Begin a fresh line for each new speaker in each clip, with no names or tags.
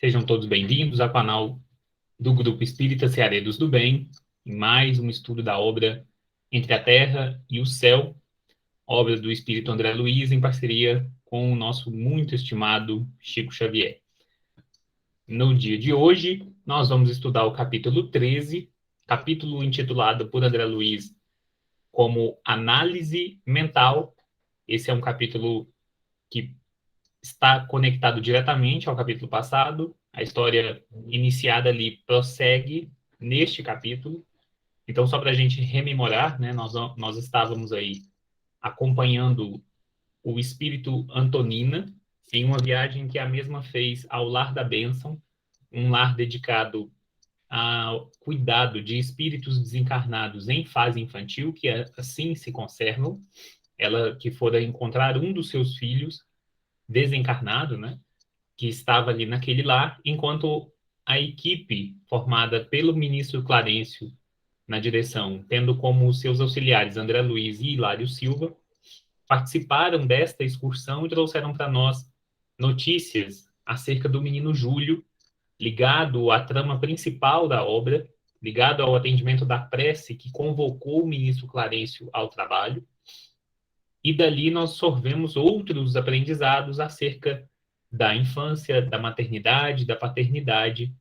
Sejam todos bem-vindos ao canal do Grupo Espírita Cearedos do Bem, em mais um estudo da obra Entre a Terra e o Céu, obra do Espírito André Luiz, em parceria com o nosso muito estimado Chico Xavier. No dia de hoje, nós vamos estudar o capítulo 13, capítulo intitulado por André Luiz como Análise Mental. Esse é um capítulo que está conectado diretamente ao capítulo passado. A história iniciada ali prossegue neste capítulo. Então, só para a gente rememorar, né, nós estávamos aí acompanhando o espírito Antonina em uma viagem que a mesma fez ao Lar da Bênção, um lar dedicado ao cuidado de espíritos desencarnados em fase infantil, que assim se conservam. Ela que fora encontrar um dos seus filhos desencarnado, né, que estava ali naquele lar, enquanto a equipe formada pelo ministro Clarencio na direção, tendo como seus auxiliares André Luiz e Hilário Silva, participaram desta excursão e trouxeram para nós notícias acerca do menino Júlio, ligado à trama principal da obra, ligado ao atendimento da prece que convocou o ministro Clarencio ao trabalho, e dali nós sorvemos outros aprendizados acerca da infância, da maternidade, da paternidade,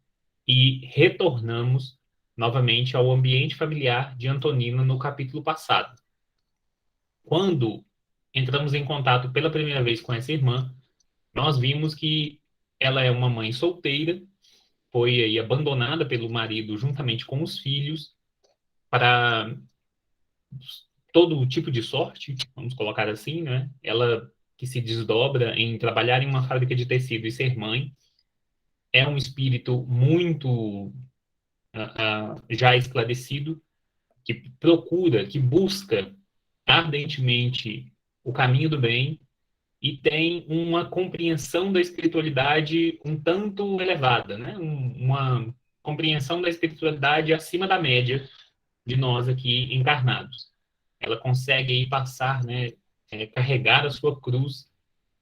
e retornamos novamente ao ambiente familiar de Antonina no capítulo passado. Quando entramos em contato pela primeira vez com essa irmã, nós vimos que ela é uma mãe solteira, foi aí abandonada pelo marido juntamente com os filhos para todo tipo de sorte, vamos colocar assim, né? Ela que se desdobra em trabalhar em uma fábrica de tecido e ser mãe, é um espírito muito já esclarecido, que procura, que busca ardentemente o caminho do bem e tem uma compreensão da espiritualidade um tanto elevada, né? Uma compreensão da espiritualidade acima da média de nós aqui encarnados. Ela consegue aí passar, né, carregar a sua cruz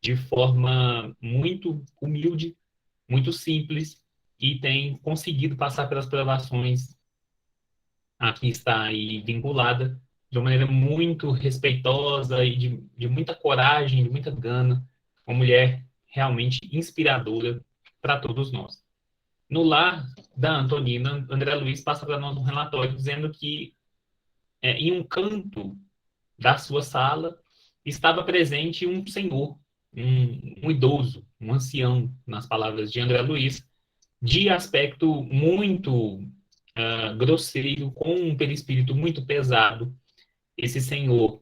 de forma muito humilde, muito simples, e tem conseguido passar pelas provações a que está aí vinculada de uma maneira muito respeitosa e de muita coragem, de muita gana, uma mulher realmente inspiradora para todos nós. No lar da Antonina, André Luiz passa para nós um relatório dizendo que em um canto da sua sala estava presente um senhor, um idoso, um ancião, nas palavras de André Luiz, de aspecto muito grosseiro, com um perispírito muito pesado. Esse senhor,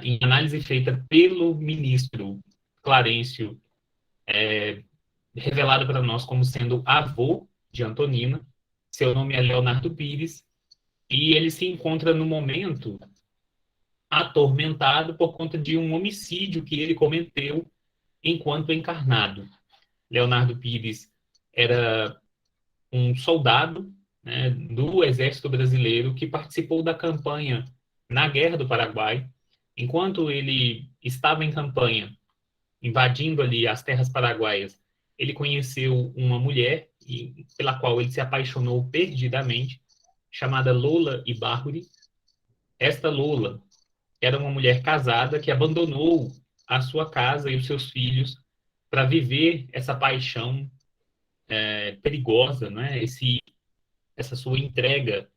em análise feita pelo ministro Clarencio, revelado para nós como sendo avô de Antonina, seu nome é Leonardo Pires, e ele se encontra no momento atormentado por conta de um homicídio que ele cometeu enquanto encarnado. Leonardo Pires era um soldado, né, do Exército Brasileiro que participou da campanha na Guerra do Paraguai. Enquanto ele estava em campanha, invadindo ali as terras paraguaias, ele conheceu uma mulher pela qual ele se apaixonou perdidamente, chamada Lola Ibarguri. Esta Lola era uma mulher casada que abandonou a sua casa e os seus filhos para viver essa paixão perigosa, né? Essa sua entrega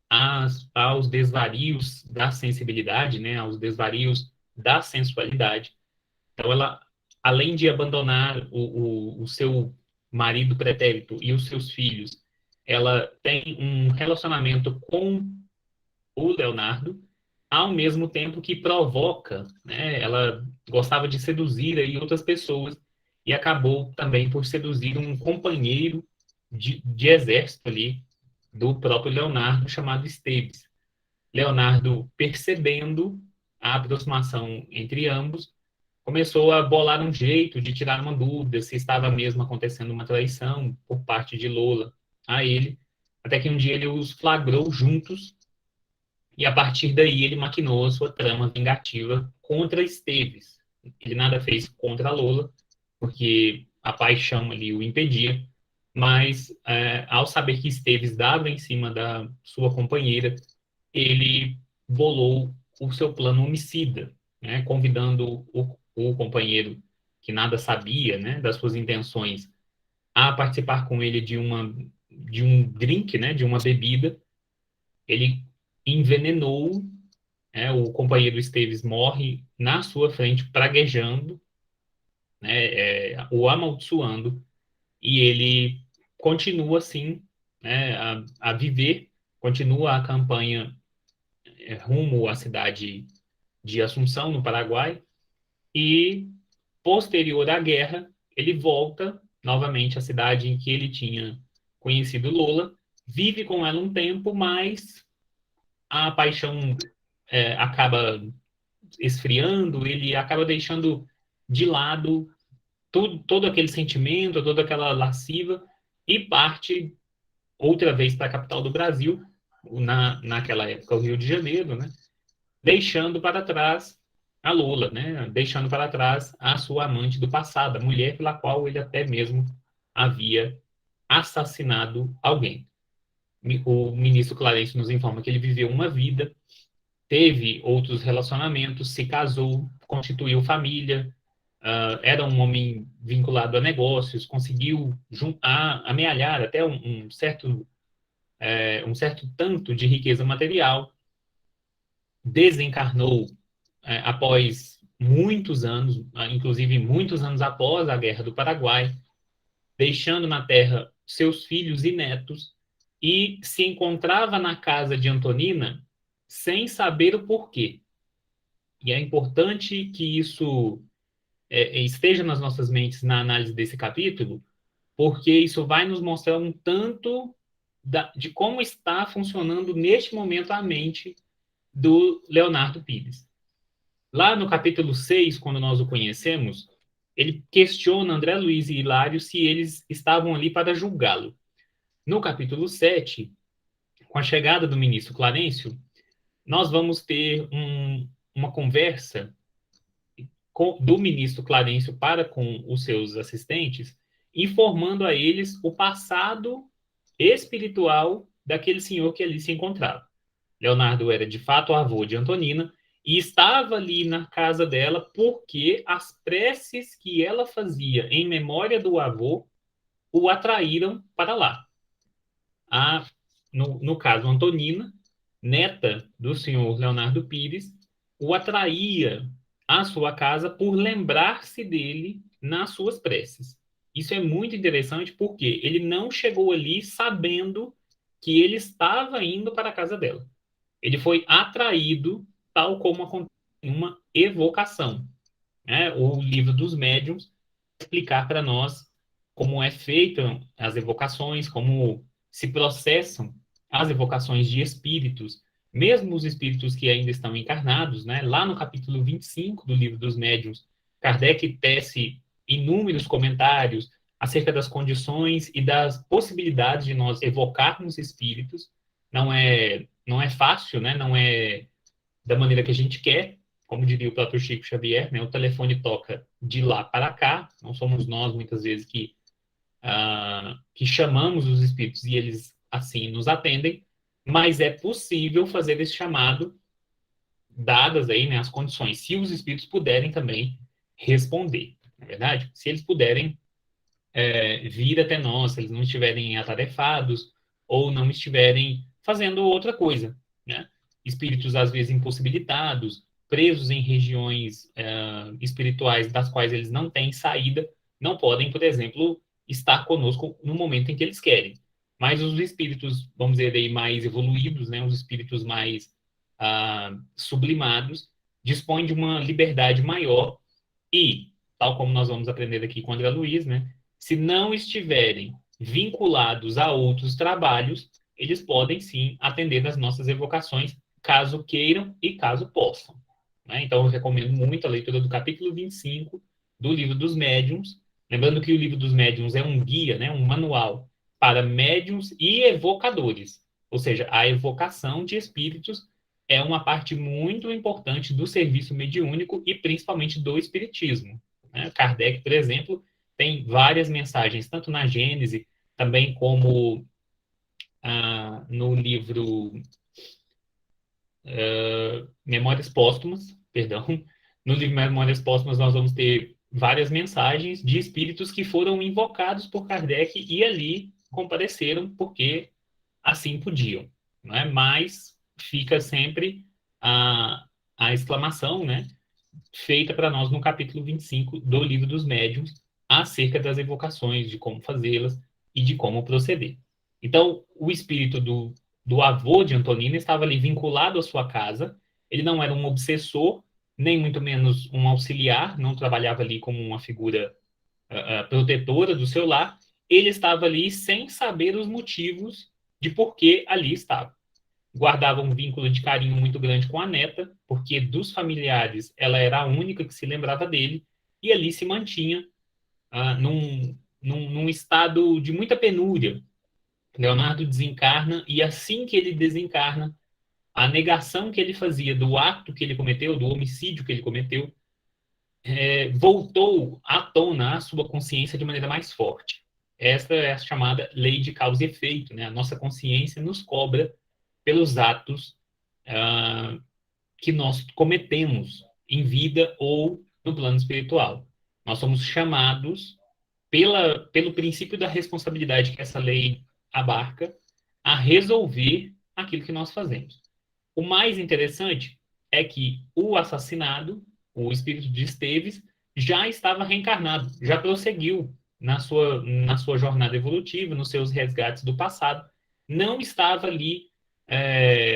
aos desvarios da sensibilidade, né? Aos desvarios da sensualidade. Então, ela, além de abandonar o seu marido pretérito e os seus filhos, ela tem um relacionamento com o Leonardo, ao mesmo tempo que provoca, né? Ela gostava de seduzir aí outras pessoas e acabou também por seduzir um companheiro de exército ali do próprio Leonardo, chamado Esteves. Leonardo, percebendo a aproximação entre ambos, começou a bolar um jeito de tirar uma dúvida se estava mesmo acontecendo uma traição por parte de Lola a ele, até que um dia ele os flagrou juntos e a partir daí ele maquinou a sua trama vingativa contra Esteves. Ele nada fez contra a Lola, porque a paixão ali o impedia, mas ao saber que Esteves dava em cima da sua companheira, ele bolou o seu plano homicida, né, convidando o companheiro que nada sabia, né, das suas intenções a participar com ele de um drink, né, de uma bebida. Ele envenenou, o companheiro Esteves morre na sua frente, praguejando, né, o amaldiçoando, e ele continua assim, né, a viver, continua a campanha rumo à cidade de Assunção, no Paraguai, e posterior à guerra, ele volta novamente à cidade em que ele tinha conhecido Lola, vive com ela um tempo, mas a paixão acaba esfriando, ele acaba deixando de lado todo aquele sentimento, toda aquela lasciva, e parte outra vez para a capital do Brasil, naquela época o Rio de Janeiro, né? Deixando para trás a Lola, né? Deixando para trás a sua amante do passado, a mulher pela qual ele até mesmo havia assassinado alguém. O ministro Clarence nos informa que ele viveu uma vida, teve outros relacionamentos, se casou, constituiu família, era um homem vinculado a negócios, conseguiu amealhar até um certo tanto de riqueza material, desencarnou após muitos anos, inclusive muitos anos após a Guerra do Paraguai, deixando na Terra seus filhos e netos, e se encontrava na casa de Antonina sem saber o porquê. E é importante que isso esteja nas nossas mentes na análise desse capítulo, porque isso vai nos mostrar um tanto de como está funcionando neste momento a mente do Leonardo Pires. Lá no capítulo 6, quando nós o conhecemos, ele questiona André Luiz e Hilário se eles estavam ali para julgá-lo. No capítulo 7, com a chegada do ministro Clarencio, nós vamos ter uma conversa do ministro Clarencio para com os seus assistentes, informando a eles o passado espiritual daquele senhor que ali se encontrava. Leonardo era de fato avô de Antonina e estava ali na casa dela porque as preces que ela fazia em memória do avô o atraíram para lá. No caso, Antonina, neta do senhor Leonardo Pires, o atraía à sua casa por lembrar-se dele nas suas preces. Isso é muito interessante porque ele não chegou ali sabendo que ele estava indo para a casa dela. Ele foi atraído, tal como acontece em uma evocação. Né? O livro dos médiuns explicar para nós como é feita as evocações, como se processam as evocações de espíritos, mesmo os espíritos que ainda estão encarnados, né? Lá no capítulo 25 do livro dos médiuns, Kardec tece inúmeros comentários acerca das condições e das possibilidades de nós evocarmos espíritos. Não é fácil, né? Não é da maneira que a gente quer, como diria o próprio Chico Xavier, né? O telefone toca de lá para cá, não somos nós, muitas vezes, que chamamos os espíritos e eles, assim, nos atendem, mas é possível fazer esse chamado, dadas aí, né, as condições, se os espíritos puderem também responder, não é verdade? Se eles puderem vir até nós, se eles não estiverem atarefados ou não estiverem fazendo outra coisa, né? Espíritos, às vezes, impossibilitados, presos em regiões espirituais das quais eles não têm saída, não podem, por exemplo, estar conosco no momento em que eles querem. Mas os espíritos, vamos dizer aí, mais evoluídos, né? Os espíritos mais sublimados, dispõem de uma liberdade maior e, tal como nós vamos aprender aqui com o André Luiz, né? Se não estiverem vinculados a outros trabalhos, eles podem sim atender às nossas evocações, caso queiram e caso possam. Né? Então, eu recomendo muito a leitura do capítulo 25 do Livro dos Médiuns. Lembrando que o Livro dos Médiuns é um guia, né, um manual para médiuns e evocadores. Ou seja, a evocação de espíritos é uma parte muito importante do serviço mediúnico e principalmente do espiritismo. Né? Kardec, por exemplo, tem várias mensagens, tanto na Gênese também como no livro Memórias Póstumas, perdão, no livro Memórias Póstumas nós vamos ter várias mensagens de espíritos que foram invocados por Kardec e ali compareceram porque assim podiam, não é? Mas fica sempre a exclamação, né, feita para nós no capítulo 25 do Livro dos Médiuns, acerca das evocações, de como fazê-las e de como proceder. Então, o espírito do avô de Antonina estava ali vinculado à sua casa, ele não era um obsessor, nem muito menos um auxiliar, não trabalhava ali como uma figura protetora do seu lar, ele estava ali sem saber os motivos de por que ali estava. Guardava um vínculo de carinho muito grande com a neta, porque dos familiares ela era a única que se lembrava dele, e ali se mantinha num estado de muita penúria. Leonardo desencarna, e assim que ele desencarna, a negação que ele fazia do ato que ele cometeu, do homicídio que ele cometeu, voltou à tona a sua consciência de maneira mais forte. Esta é a chamada lei de causa e efeito, né? A nossa consciência nos cobra pelos atos ah, que nós cometemos em vida ou no plano espiritual. Nós somos chamados, pelo princípio da responsabilidade que essa lei abarca, a resolver aquilo que nós fazemos. O mais interessante é que o assassinado, o espírito de Esteves, já estava reencarnado, já prosseguiu na sua jornada evolutiva, nos seus resgates do passado, não estava ali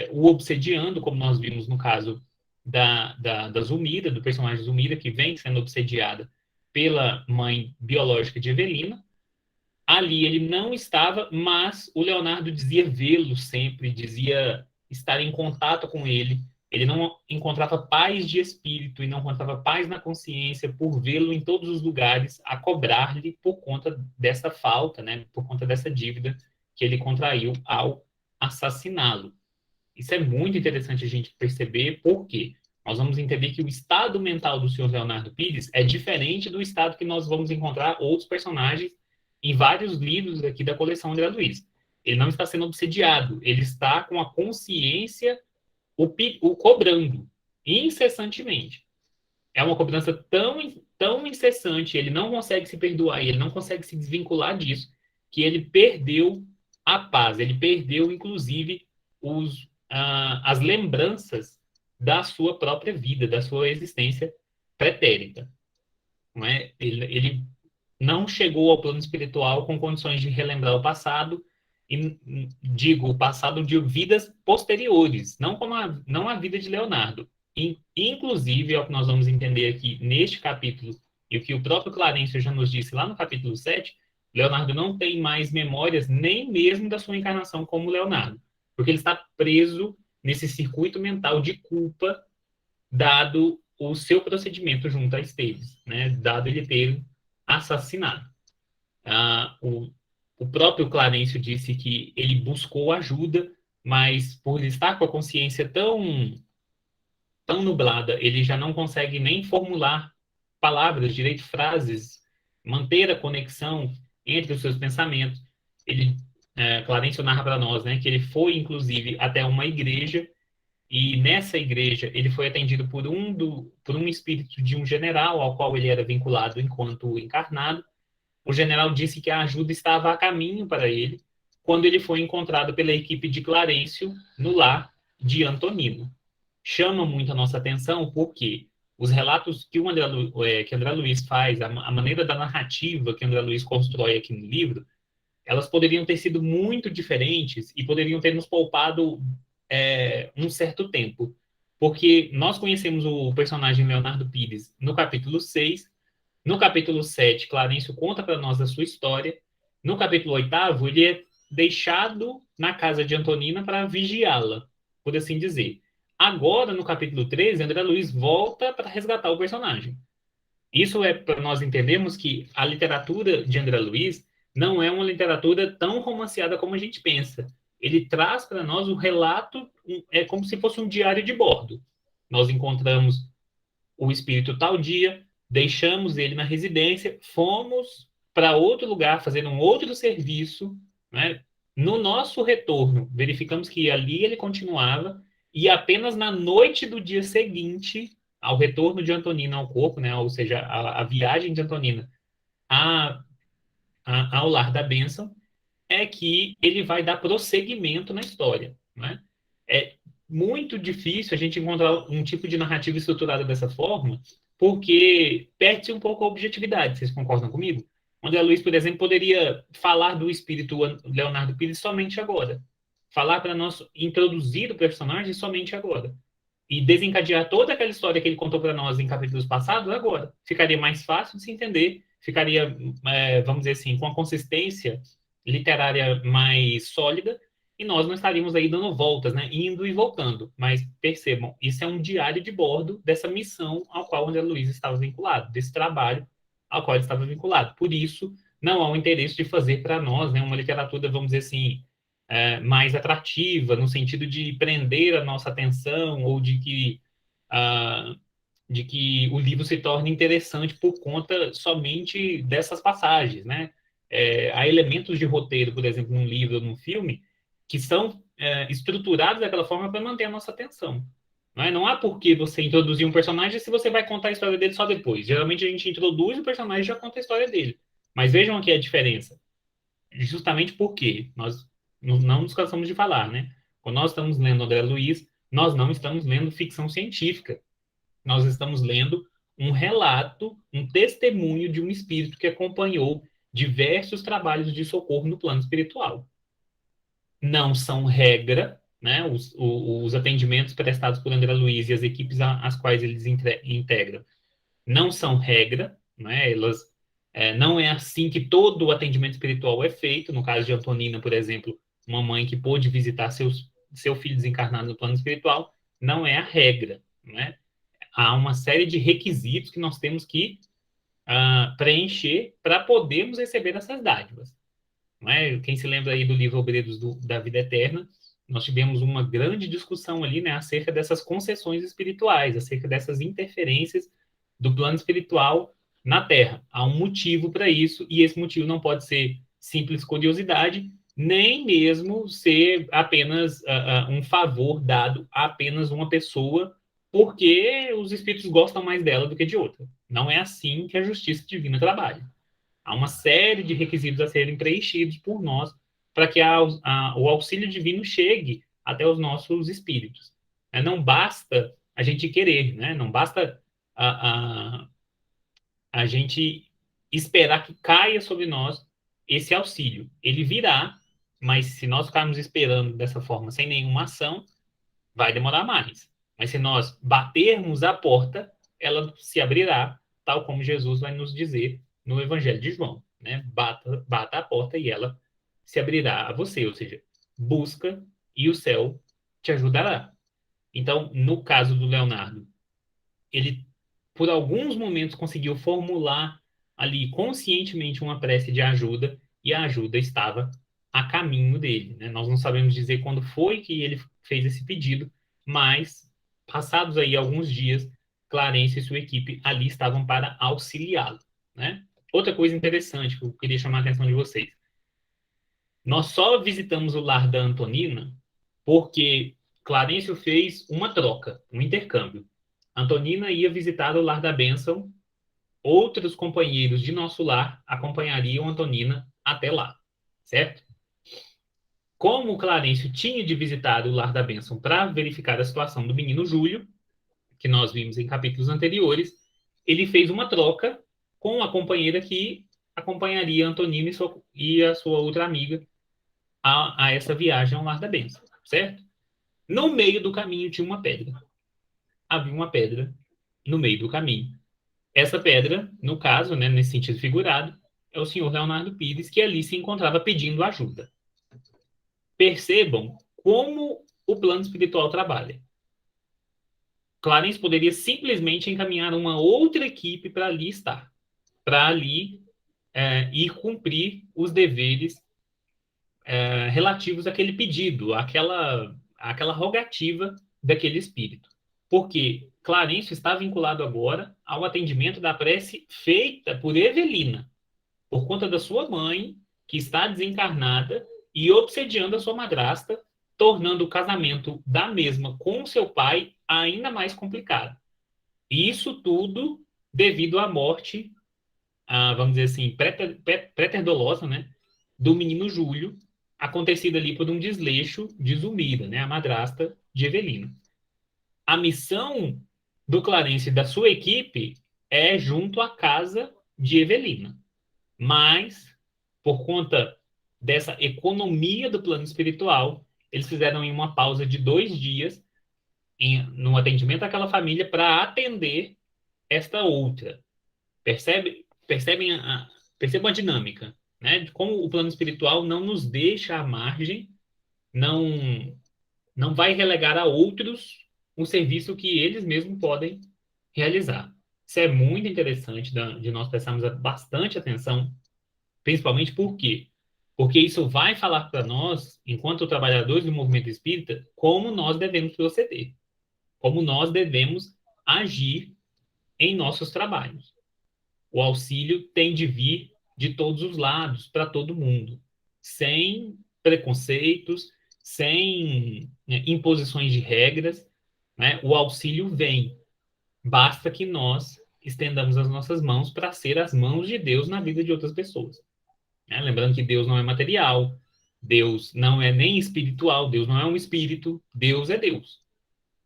o obsediando, como nós vimos no caso da Zulmira, do personagem Zulmira, que vem sendo obsediada pela mãe biológica de Evelina. Ali ele não estava, mas o Leonardo dizia vê-lo sempre, dizia estar em contato com ele. Ele não encontrava paz de espírito e não encontrava paz na consciência por vê-lo em todos os lugares, a cobrar-lhe por conta dessa falta, né, por conta dessa dívida que ele contraiu ao assassiná-lo. Isso é muito interessante a gente perceber, porque nós vamos entender que o estado mental do senhor Leonardo Pires é diferente do estado que nós vamos encontrar outros personagens em vários livros aqui da coleção André Luiz. Ele não está sendo obsediado, ele está com a consciência o cobrando incessantemente. É uma cobrança tão incessante, ele não consegue se perdoar, ele não consegue se desvincular disso, que ele perdeu a paz, ele perdeu, inclusive, as lembranças da sua própria vida, da sua existência pretérita. Não é? Ele não chegou ao plano espiritual com condições de relembrar o passado, e digo o passado de vidas posteriores, não a vida de Leonardo. Inclusive, é o que nós vamos entender aqui neste capítulo, e o que o próprio Clarencio já nos disse lá no capítulo 7, Leonardo não tem mais memórias nem mesmo da sua encarnação como Leonardo, porque ele está preso nesse circuito mental de culpa, dado o seu procedimento junto a Esteves, né? Dado ele ter assassinado. O próprio Clarencio disse que ele buscou ajuda, mas por estar com a consciência tão nublada, ele já não consegue nem formular palavras, direito frases, manter a conexão entre os seus pensamentos. Clarencio narra para nós, né, que ele foi, inclusive, até uma igreja, e nessa igreja ele foi atendido por um espírito de um general ao qual ele era vinculado enquanto encarnado. O general disse que a ajuda estava a caminho para ele, quando ele foi encontrado pela equipe de Clarencio no lar de Antonino. Chama muito a nossa atenção porque os relatos que André Luiz faz, a maneira da narrativa que André Luiz constrói aqui no livro, elas poderiam ter sido muito diferentes e poderiam ter nos poupado um certo tempo. Porque nós conhecemos o personagem Leonardo Pires no capítulo 6, no capítulo 7, Clarencio conta para nós a sua história. No capítulo 8, ele é deixado na casa de Antonina para vigiá-la, por assim dizer. Agora, no capítulo 13, André Luiz volta para resgatar o personagem. Isso é para nós entendermos que a literatura de André Luiz não é uma literatura tão romanceada como a gente pensa. Ele traz para nós um relato, é como se fosse um diário de bordo. Nós encontramos o espírito tal dia, deixamos ele na residência, fomos para outro lugar, fazendo um outro serviço, né? No nosso retorno, verificamos que ali ele continuava, e apenas na noite do dia seguinte, ao retorno de Antonina ao corpo, né? Ou seja, a viagem de Antonina a, ao lar da bênção, é que ele vai dar prosseguimento na história, né? É muito difícil a gente encontrar um tipo de narrativa estruturada dessa forma, porque perde um pouco a objetividade. Vocês concordam comigo? André Luiz, por exemplo, poderia falar do espírito Leonardo Pires somente agora. Falar para nós, introduzir o personagem somente agora. E desencadear toda aquela história que ele contou para nós em capítulos passados agora. Ficaria mais fácil de se entender, ficaria, vamos dizer assim, com a consistência literária mais sólida, e nós não estaríamos aí dando voltas, né? Indo e voltando. Mas percebam, isso é um diário de bordo dessa missão ao qual o André Luiz estava vinculado, desse trabalho ao qual ele estava vinculado. Por isso, não há o interesse de fazer para nós, né, uma literatura, vamos dizer assim, mais atrativa, no sentido de prender a nossa atenção, ou de que o livro se torne interessante por conta somente dessas passagens, né? Há elementos de roteiro, por exemplo, num livro ou num filme, que são estruturados daquela forma para manter a nossa atenção. Não há por que você introduzir um personagem se você vai contar a história dele só depois. Geralmente a gente introduz o personagem e já conta a história dele. Mas vejam aqui a diferença. Justamente porque nós não nos cansamos de falar, né? Quando nós estamos lendo André Luiz, nós não estamos lendo ficção científica. Nós estamos lendo um relato, um testemunho de um espírito que acompanhou diversos trabalhos de socorro no plano espiritual. Não são regra, né? Os atendimentos prestados por André Luiz e as equipes às quais eles integram não são regra, né? Não é assim que todo o atendimento espiritual é feito. No caso de Antonina, por exemplo, uma mãe que pôde visitar seu filho desencarnado no plano espiritual, não é a regra, né? Há uma série de requisitos que nós temos que preencher para podermos receber essas dádivas. Não é? Quem se lembra aí do livro Obreiros da Vida Eterna, nós tivemos uma grande discussão ali, né, acerca dessas concessões espirituais, acerca dessas interferências do plano espiritual na Terra. Há um motivo para isso, e esse motivo não pode ser simples curiosidade, nem mesmo ser apenas um favor dado a apenas uma pessoa, porque os espíritos gostam mais dela do que de outra. Não é assim que a justiça divina trabalha. Há uma série de requisitos a serem preenchidos por nós para que o auxílio divino chegue até os nossos espíritos. Não basta a gente querer, né? Não basta a gente esperar que caia sobre nós esse auxílio. Ele virá, mas se nós ficarmos esperando dessa forma, sem nenhuma ação, vai demorar mais. Mas se nós batermos a porta, ela se abrirá, tal como Jesus vai nos dizer no Evangelho de João, né? Bata a porta e ela se abrirá a você, ou seja, busca e o céu te ajudará. Então, no caso do Leonardo, ele, por alguns momentos, conseguiu formular ali conscientemente uma prece de ajuda, e a ajuda estava a caminho dele, né? Nós não sabemos dizer quando foi que ele fez esse pedido, mas passados aí alguns dias, Clarence e sua equipe ali estavam para auxiliá-lo, né? Outra coisa interessante que eu queria chamar a atenção de vocês. Nós só visitamos o lar da Antonina porque Clarencio fez uma troca, um intercâmbio. Antonina ia visitar o lar da bênção, outros companheiros de nosso lar acompanhariam Antonina até lá, certo? Como o Clarencio tinha de visitar o lar da bênção para verificar a situação do menino Júlio, que nós vimos em capítulos anteriores, ele fez uma troca com a companheira que acompanharia Antonina e a sua outra amiga a essa viagem ao lar da bênção, certo? No meio do caminho tinha uma pedra. Havia uma pedra no meio do caminho. Essa pedra, no caso, né, nesse sentido figurado, é o senhor Leonardo Pires, que ali se encontrava pedindo ajuda. Percebam como o plano espiritual trabalha. Clarence poderia simplesmente encaminhar uma outra equipe para ali estar, para ali ir cumprir os deveres relativos àquele pedido, àquela rogativa daquele espírito. Porque Clarence está vinculado agora ao atendimento da prece feita por Evelina. por conta da sua mãe, que está desencarnada, e obsediando a sua madrasta, tornando o casamento da mesma com seu pai ainda mais complicado. E isso tudo devido à morte, vamos dizer assim, préter-dolosa, né, do menino Júlio, acontecida ali por um desleixo de Zulmira, né, a madrasta de Evelina. A missão do Clarence e da sua equipe é junto à casa de Evelina. Mas, por conta dessa economia do plano espiritual, eles fizeram em uma pausa de 2 dias no atendimento àquela família para atender esta outra. Percebam a dinâmica, né? De como o plano espiritual não nos deixa à margem, não, não vai relegar a outros um serviço que eles mesmos podem realizar. Isso é muito interessante de nós prestarmos bastante atenção, principalmente por quê? Porque isso vai falar para nós, enquanto trabalhadores do movimento espírita, como nós devemos proceder, como nós devemos agir em nossos trabalhos. O auxílio tem de vir de todos os lados, para todo mundo, sem preconceitos, sem, né, imposições de regras, né? O auxílio vem, basta que nós estendamos as nossas mãos para ser as mãos de Deus na vida de outras pessoas, né? Lembrando que Deus não é material, Deus não é nem espiritual, Deus não é um espírito, Deus é Deus.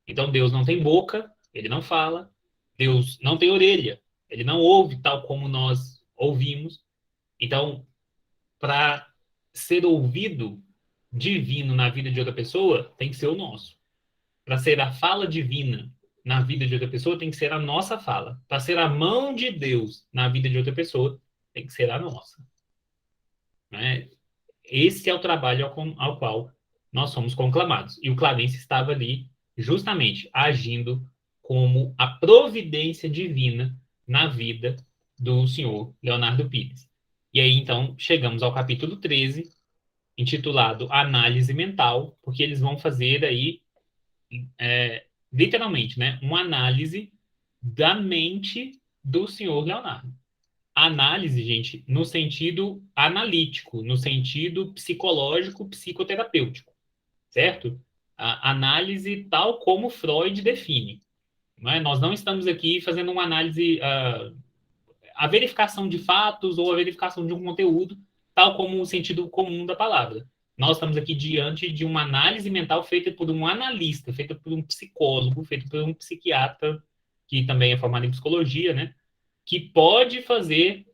Então Deus não tem boca, ele não fala, Deus não tem orelha, ele não ouve tal como nós ouvimos. Então, para ser ouvido divino na vida de outra pessoa, tem que ser o nosso. Para ser a fala divina na vida de outra pessoa, tem que ser a nossa fala. Para ser a mão de Deus na vida de outra pessoa, tem que ser a nossa, né? Esse é o trabalho ao qual nós somos conclamados. E o Clarence estava ali justamente agindo como a providência divina na vida do senhor Leonardo Pires. E aí, então, chegamos ao capítulo 13, intitulado Análise Mental, porque eles vão fazer aí, literalmente, né, uma análise da mente do senhor Leonardo. Análise, gente, no sentido analítico, no sentido psicológico, psicoterapêutico, certo? A análise tal como Freud define. Não é? Nós não estamos aqui fazendo uma análise, a verificação de fatos ou a verificação de um conteúdo, tal como o sentido comum da palavra. Nós estamos aqui diante de uma análise mental feita por um analista, feita por um psicólogo, feita por um psiquiatra, que também é formado em psicologia, né? Que pode fazer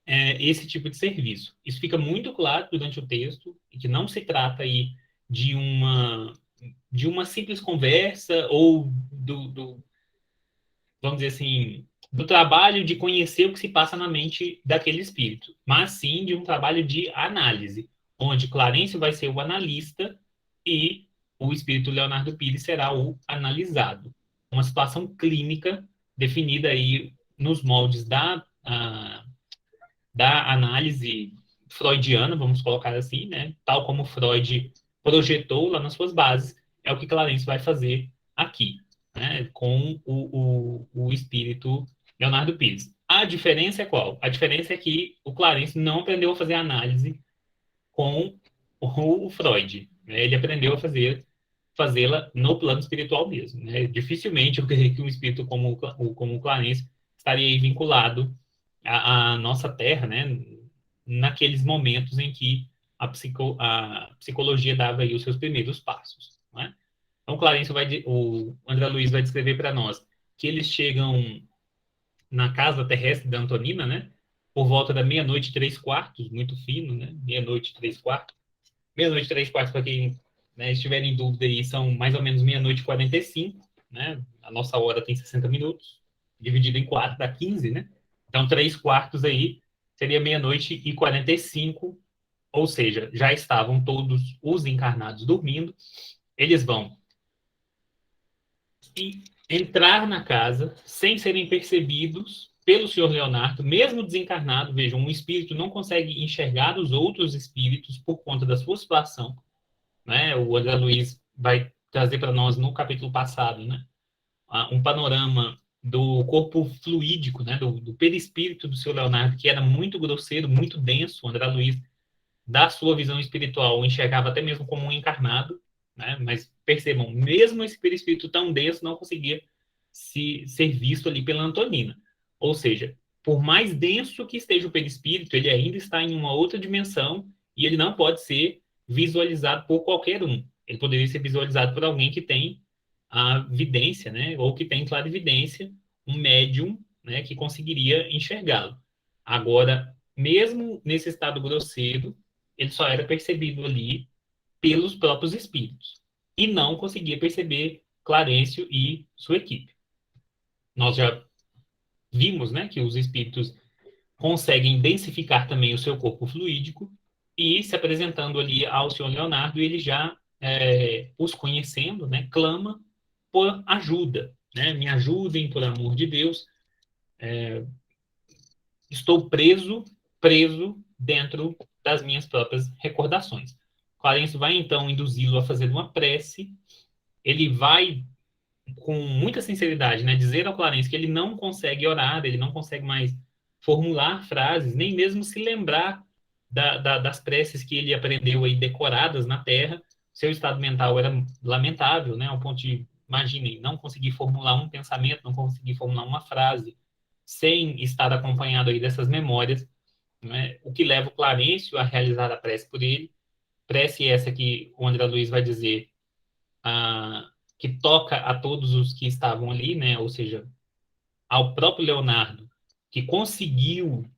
esse tipo de serviço. Isso fica muito claro durante o texto, que não se trata aí de uma simples conversa ou vamos dizer assim, do trabalho de conhecer o que se passa na mente daquele espírito, mas sim de um trabalho de análise, onde Clarencio vai ser o analista e o espírito Leonardo Pires será o analisado. Uma situação clínica definida aí nos moldes da análise freudiana, vamos colocar assim, né? Tal como Freud projetou lá nas suas bases, é o que Clarence vai fazer aqui, né? Com o espírito Leonardo Pires. A diferença é qual? A diferença é que o Clarence não aprendeu a fazer análise com o Freud, né? Ele aprendeu a fazê-la no plano espiritual mesmo, né? Dificilmente eu creio que um espírito como o Clarence estaria vinculado à nossa Terra, né? Naqueles momentos em que a psicologia dava aí os seus primeiros passos, né? Então, o André Luiz vai descrever para nós que eles chegam na casa terrestre da Antonina, né? Por volta da meia-noite, 3/4, muito fino, né? Meia-noite, 3/4. Meia-noite, 3/4, para quem, né, estiver em dúvida aí, são mais ou menos meia-noite e 45, né? A nossa hora tem 60 minutos, dividido em 4 dá 15, né? Então, 3/4 aí seria meia-noite e 45, ou seja, já estavam todos os encarnados dormindo. Eles vão entrar na casa sem serem percebidos pelo senhor Leonardo, mesmo desencarnado. Vejam, um espírito não consegue enxergar os outros espíritos por conta da sua situação, né? O André Luiz vai trazer para nós no capítulo passado, né, um panorama do corpo fluídico, né, do perispírito do seu Leonardo, que era muito grosseiro, muito denso. O André Luiz, da sua visão espiritual, o enxergava até mesmo como um encarnado, né? Mas percebam, mesmo esse perispírito tão denso não conseguia ser visto ali pela Antonina. Ou seja, por mais denso que esteja o perispírito, ele ainda está em uma outra dimensão e ele não pode ser visualizado por qualquer um. Ele poderia ser visualizado por alguém que tem a vidência, né? Ou que tem clarividência, um médium, né? Que conseguiria enxergá-lo. Agora, mesmo nesse estado grosseiro, ele só era percebido ali pelos próprios espíritos e não conseguia perceber Clarencio e sua equipe. Nós já vimos, né, que os espíritos conseguem densificar também o seu corpo fluídico e se apresentando ali ao senhor Leonardo, ele já, os conhecendo, né, clama por ajuda, né, me ajudem, por amor de Deus, estou preso dentro das minhas próprias recordações. Clarencio vai então induzi-lo a fazer uma prece, ele vai com muita sinceridade, né, dizer ao Clarence que ele não consegue orar, ele não consegue mais formular frases, nem mesmo se lembrar das preces que ele aprendeu aí decoradas na Terra. Seu estado mental era lamentável, né, ao ponto de, imaginem, não conseguir formular um pensamento, não conseguir formular uma frase, sem estar acompanhado aí dessas memórias, né, o que leva o Clarencio a realizar a prece por ele, prece essa que o André Luiz vai dizer que toca a todos os que estavam ali, né? Ou seja, ao próprio Leonardo, que conseguiu,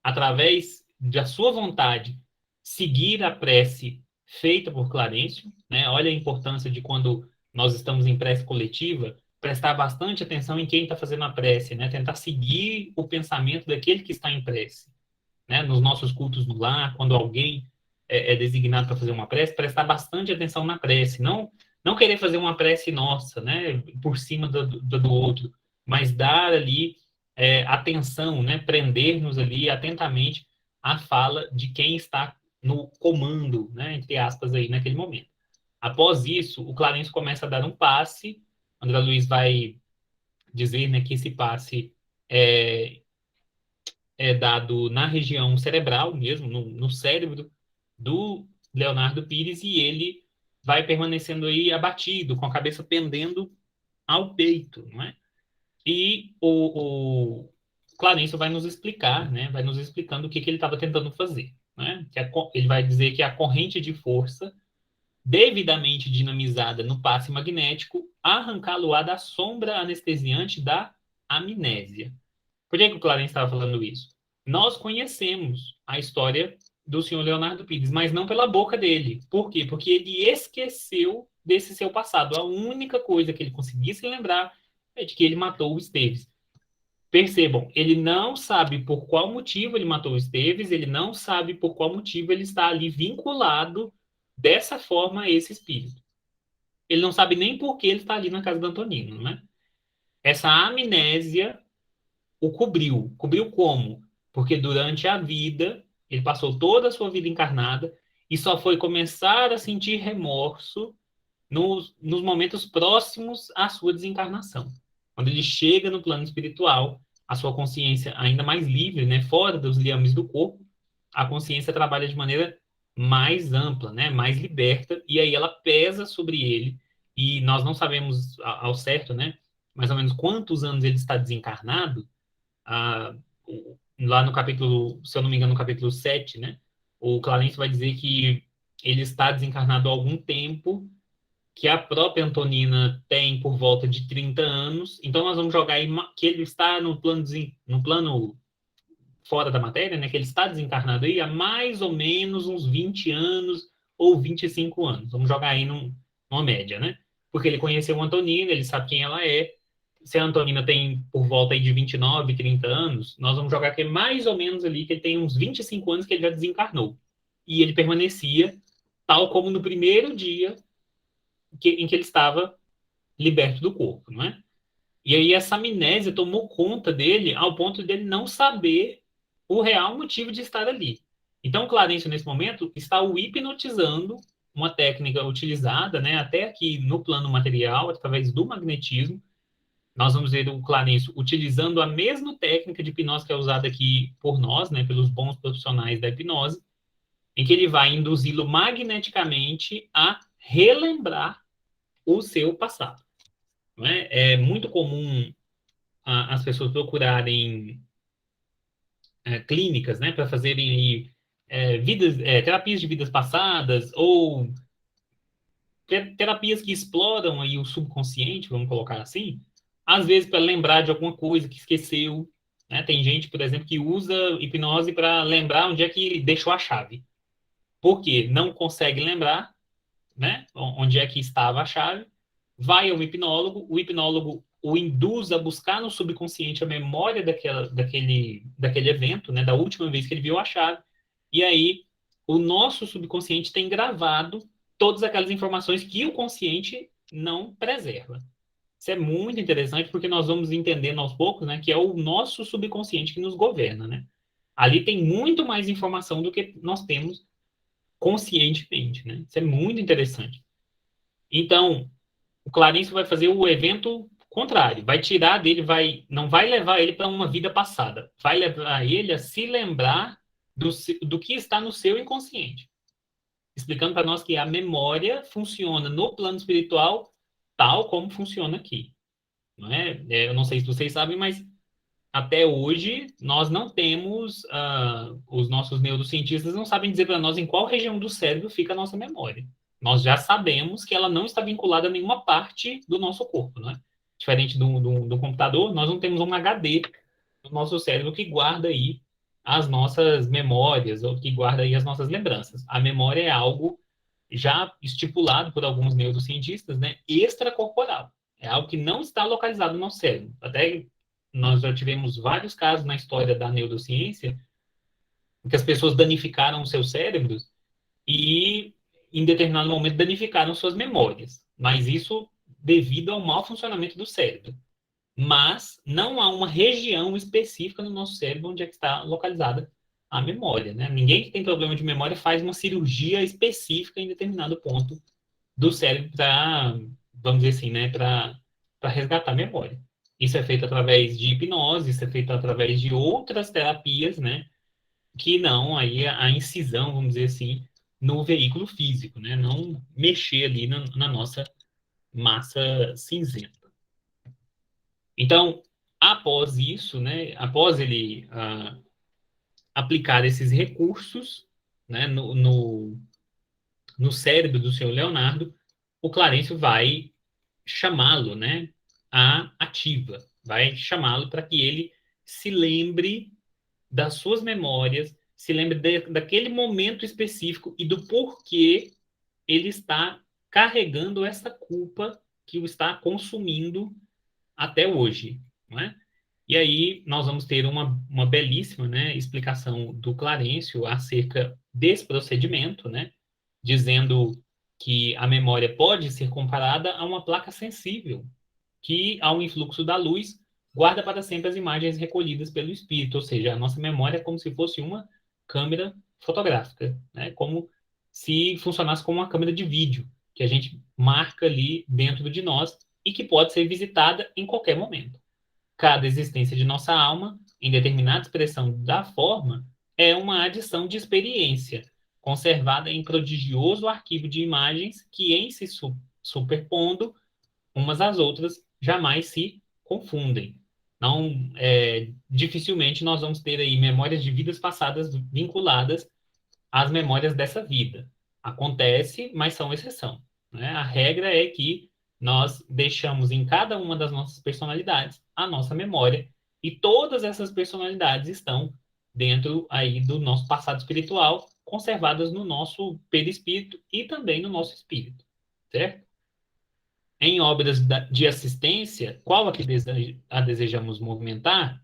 através da sua vontade, seguir a prece feita por Clarencio, né? Olha a importância de quando nós estamos em prece coletiva, prestar bastante atenção em quem está fazendo a prece, né? Tentar seguir o pensamento daquele que está em prece, né? Nos nossos cultos no lar, quando alguém é designado para fazer uma prece, prestar bastante atenção na prece, não querer fazer uma prece nossa, né? Por cima do outro, mas dar ali atenção, né? Prender-nos ali atentamente à fala de quem está no comando, né? Entre aspas aí naquele momento. Após isso, o Clarence começa a dar um passe. André Luiz vai dizer, né, que esse passe é, é dado na região cerebral mesmo, no cérebro do Leonardo Pires, e ele vai permanecendo aí abatido, com a cabeça pendendo ao peito, não é? E o Clarencio vai nos explicar, né? Vai nos explicando o que ele estava tentando fazer, né? Ele vai dizer que a corrente de força devidamente dinamizada no passe magnético arrancá-lo-á da sombra anestesiante da amnésia. Por que o Clarence estava falando isso? Nós conhecemos a história do senhor Leonardo Pires, mas não pela boca dele. Por quê? Porque ele esqueceu desse seu passado. A única coisa que ele conseguia se lembrar é de que ele matou o Esteves. Percebam, ele não sabe por qual motivo ele matou o Esteves, ele não sabe por qual motivo ele está ali vinculado dessa forma a esse espírito. Ele não sabe nem por que ele está ali na casa do Antonino, não é? Essa amnésia o cobriu. Cobriu como? Porque durante a vida, ele passou toda a sua vida encarnada e só foi começar a sentir remorso nos momentos próximos à sua desencarnação. Quando ele chega no plano espiritual, a sua consciência ainda mais livre, né, fora dos liames do corpo, a consciência trabalha de maneira mais ampla, né, mais liberta, e aí ela pesa sobre ele, e nós não sabemos ao certo, né, mais ou menos quantos anos ele está desencarnado, ah, lá no capítulo, se eu não me engano, no capítulo 7, né, o Clarence vai dizer que ele está desencarnado há algum tempo, que a própria Antonina tem por volta de 30 anos. Então, nós vamos jogar aí que ele está no plano fora da matéria, né, que ele está desencarnado aí há mais ou menos uns 20 anos ou 25 anos. Vamos jogar aí numa média, né? Porque ele conheceu a Antonina, ele sabe quem ela é. Se a Antonina tem por volta aí de 29, 30 anos, nós vamos jogar aqui mais ou menos ali que ele tem uns 25 anos que ele já desencarnou. E ele permanecia tal como no primeiro dia em que ele estava liberto do corpo, não é? E aí essa amnésia tomou conta dele ao ponto dele não saber o real motivo de estar ali. Então, Clarencio, nesse momento, está o hipnotizando, uma técnica utilizada, né, até aqui no plano material, através do magnetismo, nós vamos ver o Clarencio utilizando a mesma técnica de hipnose que é usada aqui por nós, né, pelos bons profissionais da hipnose, em que ele vai induzi-lo magneticamente a relembrar o seu passado. Não é? É muito comum as pessoas procurarem clínicas, né, para fazerem aí, terapias de vidas passadas ou terapias que exploram aí o subconsciente, vamos colocar assim, às vezes para lembrar de alguma coisa que esqueceu, né? Tem gente, por exemplo, que usa hipnose para lembrar onde é que deixou a chave. Por quê? Não consegue lembrar, né, onde é que estava a chave, vai ao hipnólogo, o hipnólogo o induz a buscar no subconsciente a memória daquele evento, né, da última vez que ele viu a chave, e aí o nosso subconsciente tem gravado todas aquelas informações que o consciente não preserva. Isso é muito interessante porque nós vamos entendendo aos poucos, né, que é o nosso subconsciente que nos governa, né? Ali tem muito mais informação do que nós temos conscientemente, né? Isso é muito interessante. Então, o Clarencio vai fazer o evento contrário, vai tirar dele, não vai levar ele para uma vida passada, vai levar ele a se lembrar do que está no seu inconsciente, explicando para nós que a memória funciona no plano espiritual tal como funciona aqui, não é? Eu não sei se vocês sabem, mas até hoje nós não temos, os nossos neurocientistas não sabem dizer para nós em qual região do cérebro fica a nossa memória. Nós já sabemos que ela não está vinculada a nenhuma parte do nosso corpo, não é? Diferente do computador, nós não temos um HD no nosso cérebro que guarda aí as nossas memórias, ou que guarda aí as nossas lembranças. A memória é algo já estipulado por alguns neurocientistas, né, extracorporal. É algo que não está localizado no nosso cérebro. Até nós já tivemos vários casos na história da neurociência em que as pessoas danificaram os seus cérebros e, em determinado momento, danificaram suas memórias. Mas isso devido ao mau funcionamento do cérebro. Mas não há uma região específica no nosso cérebro onde é que está localizada a memória, né? Ninguém que tem problema de memória faz uma cirurgia específica em determinado ponto do cérebro para, vamos dizer assim, né, para resgatar a memória. Isso é feito através de hipnose, isso é feito através de outras terapias, né, que não aí a incisão, vamos dizer assim, no veículo físico, né, não mexer ali na nossa massa cinzenta. Então, após isso, né, após ele aplicar esses recursos, né, no cérebro do senhor Leonardo, o Clarencio vai chamá-lo, né, à ativa, vai chamá-lo para que ele se lembre das suas memórias, se lembre daquele momento específico e do porquê ele está carregando essa culpa que o está consumindo até hoje, não é? E aí nós vamos ter uma belíssima, né, explicação do Clarencio acerca desse procedimento, né, dizendo que a memória pode ser comparada a uma placa sensível, que, ao influxo da luz, guarda para sempre as imagens recolhidas pelo espírito, ou seja, a nossa memória é como se fosse uma câmera fotográfica, né? Como se funcionasse como uma câmera de vídeo, que a gente marca ali dentro de nós e que pode ser visitada em qualquer momento. Cada existência de nossa alma, em determinada expressão da forma, é uma adição de experiência, conservada em prodigioso arquivo de imagens que, em se superpondo umas às outras, jamais se confundem. Não, dificilmente nós vamos ter aí memórias de vidas passadas vinculadas às memórias dessa vida. Acontece, mas são exceção, né? A regra é que nós deixamos em cada uma das nossas personalidades a nossa memória e todas essas personalidades estão dentro aí do nosso passado espiritual, conservadas no nosso perispírito e também no nosso espírito, certo? Em obras de assistência, qual a que a desejamos movimentar,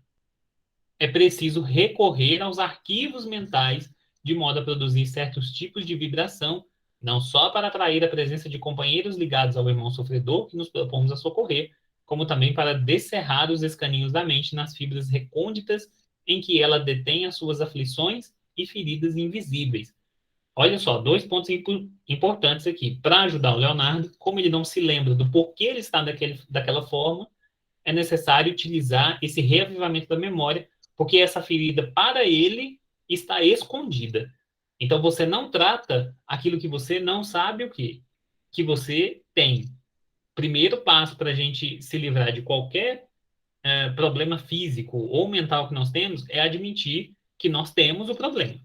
é preciso recorrer aos arquivos mentais de modo a produzir certos tipos de vibração, não só para atrair a presença de companheiros ligados ao irmão sofredor que nos propomos a socorrer, como também para descerrar os escaninhos da mente nas fibras recônditas em que ela detém as suas aflições e feridas invisíveis. Olha só, dois pontos importantes aqui. Para ajudar o Leonardo, como ele não se lembra do porquê ele está daquela forma, é necessário utilizar esse reavivamento da memória, porque essa ferida, para ele, está escondida. Então, você não trata aquilo que você não sabe o quê? Que você tem. Primeiro passo para a gente se livrar de qualquer problema físico ou mental que nós temos é admitir que nós temos o problema.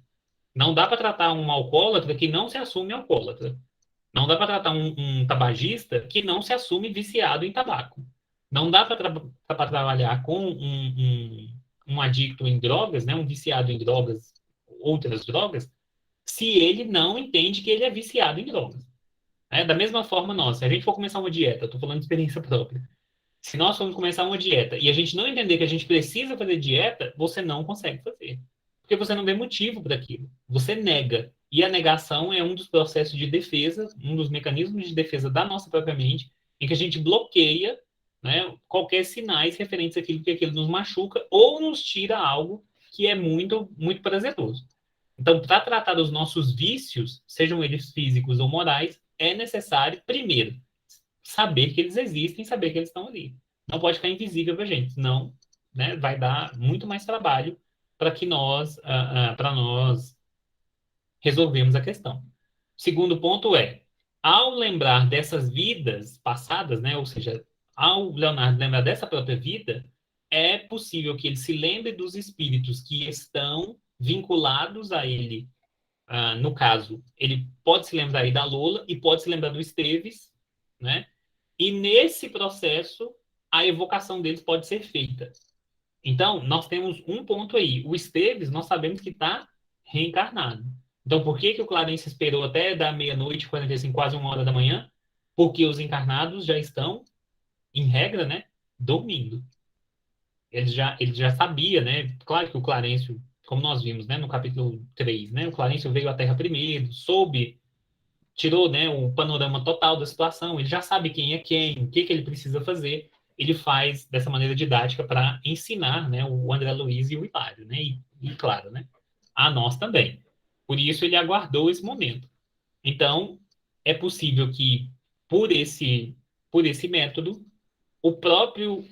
Não dá para tratar um alcoólatra que não se assume alcoólatra. Não dá para tratar um tabagista que não se assume viciado em tabaco. Não dá para trabalhar com um adicto em drogas, né, um viciado em drogas, outras drogas, se ele não entende que ele é viciado em drogas. Da mesma forma, nós, se a gente for começar uma dieta, estou falando de experiência própria, se nós formos começar uma dieta e a gente não entender que a gente precisa fazer dieta, você não consegue fazer. Porque você não vê motivo para aquilo. Você nega. E a negação é um dos processos de defesa, um dos mecanismos de defesa da nossa própria mente, em que a gente bloqueia, né, qualquer sinais referentes àquilo que aquilo nos machuca ou nos tira algo que é muito, muito prazeroso. Então, para tratar dos nossos vícios, sejam eles físicos ou morais, é necessário, primeiro, saber que eles existem, saber que eles estão ali. Não pode ficar invisível para a gente, senão, né, vai dar muito mais trabalho para que para nós resolvermos a questão. Segundo ponto é, ao lembrar dessas vidas passadas, né, ou seja, ao Leonardo lembrar dessa própria vida, é possível que ele se lembre dos espíritos que estão vinculados a ele. No caso, ele pode se lembrar aí da Lola e pode se lembrar do Esteves, né? E nesse processo, a evocação deles pode ser feita. Então, nós temos um ponto aí. O Esteves, nós sabemos que está reencarnado. Então, por que o Clarence esperou até da meia-noite, 45, quase 1 hora da manhã? Porque os encarnados já estão, em regra, né, dormindo. Ele já sabia, né? Claro que o Clarencio, como nós vimos, né, no capítulo 3, né, o Clarencio veio à Terra primeiro, tirou, né, o panorama total da situação, ele já sabe quem é quem, o que ele precisa fazer, ele faz dessa maneira didática para ensinar, né, o André Luiz e o Hilário, né, e claro, né, a nós também. Por isso ele aguardou esse momento. Então, é possível que, por esse método, o próprio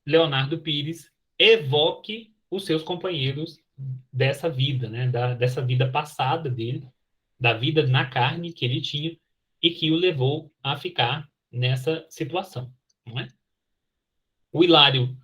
Leonardo Pires evoque os seus companheiros dessa vida, né, dessa vida passada dele, da vida na carne que ele tinha e que o levou a ficar nessa situação, não é? O Hilário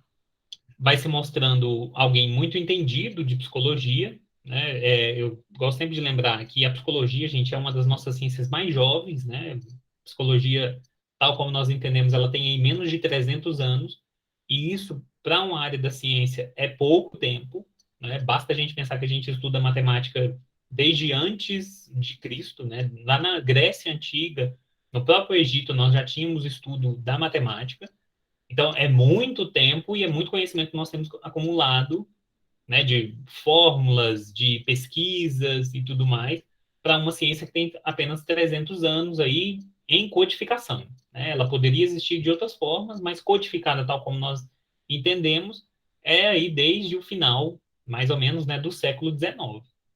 vai se mostrando alguém muito entendido de psicologia, né? Eu gosto sempre de lembrar que a psicologia, gente, é uma das nossas ciências mais jovens, né? Psicologia, tal como nós entendemos, ela tem aí menos de 300 anos, e isso, para uma área da ciência, é pouco tempo, né? Basta a gente pensar que a gente estuda matemática desde antes de Cristo, né? Lá na Grécia Antiga, no próprio Egito, nós já tínhamos estudo da matemática. Então, é muito tempo e é muito conhecimento que nós temos acumulado, né, de fórmulas, de pesquisas e tudo mais, para uma ciência que tem apenas 300 anos aí em codificação, né? Ela poderia existir de outras formas, mas codificada tal como nós entendemos, é aí desde o final, mais ou menos, né, do século XIX,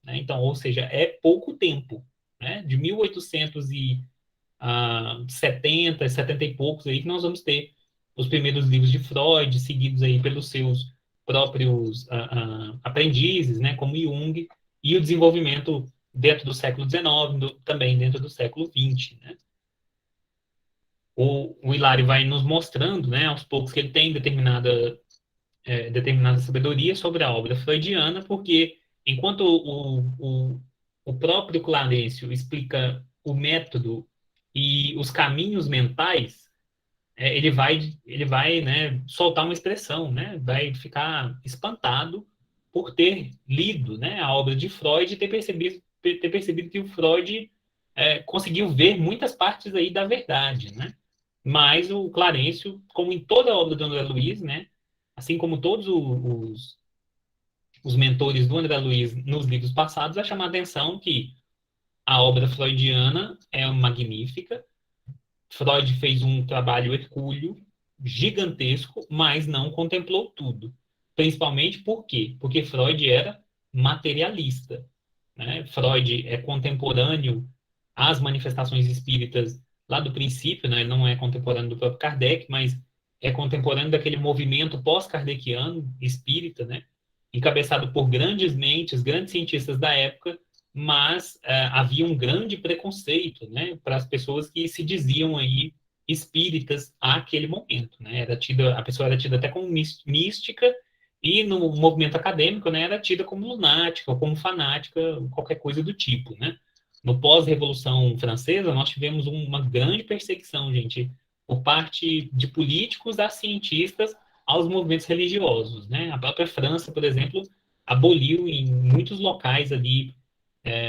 né? Então, ou seja, é pouco tempo, né? De 1870, 70 e poucos aí que nós vamos ter os primeiros livros de Freud, seguidos aí pelos seus próprios aprendizes, né, como Jung, e o desenvolvimento dentro do século XIX, também dentro do século XX, né? O Hilário vai nos mostrando, né, aos poucos, que ele tem determinada sabedoria sobre a obra freudiana, porque enquanto o próprio Clarencio explica o método e os caminhos mentais, ele vai, né, soltar uma expressão, né, vai ficar espantado por ter lido, né, a obra de Freud e ter percebido que o Freud conseguiu ver muitas partes aí da verdade, né? Mas o Clarencio, como em toda a obra do André Luiz, né, assim como todos os mentores do André Luiz nos livros passados, vai chamar a atenção que a obra freudiana é magnífica. Freud fez um trabalho hercúleo, gigantesco, mas não contemplou tudo. Principalmente por quê? Porque Freud era materialista, né? Freud é contemporâneo às manifestações espíritas lá do princípio, né? Ele não é contemporâneo do próprio Kardec, mas é contemporâneo daquele movimento pós-kardeciano espírita, né? Encabeçado por grandes mentes, grandes cientistas da época, mas havia um grande preconceito, né, para as pessoas que se diziam aí espíritas àquele momento, né? A pessoa era tida até como mística e no movimento acadêmico, né, era tida como lunática ou como fanática, qualquer coisa do tipo, né? No pós-Revolução Francesa, nós tivemos uma grande perseguição, gente, por parte de políticos a cientistas aos movimentos religiosos, né? A própria França, por exemplo, aboliu em muitos locais ali,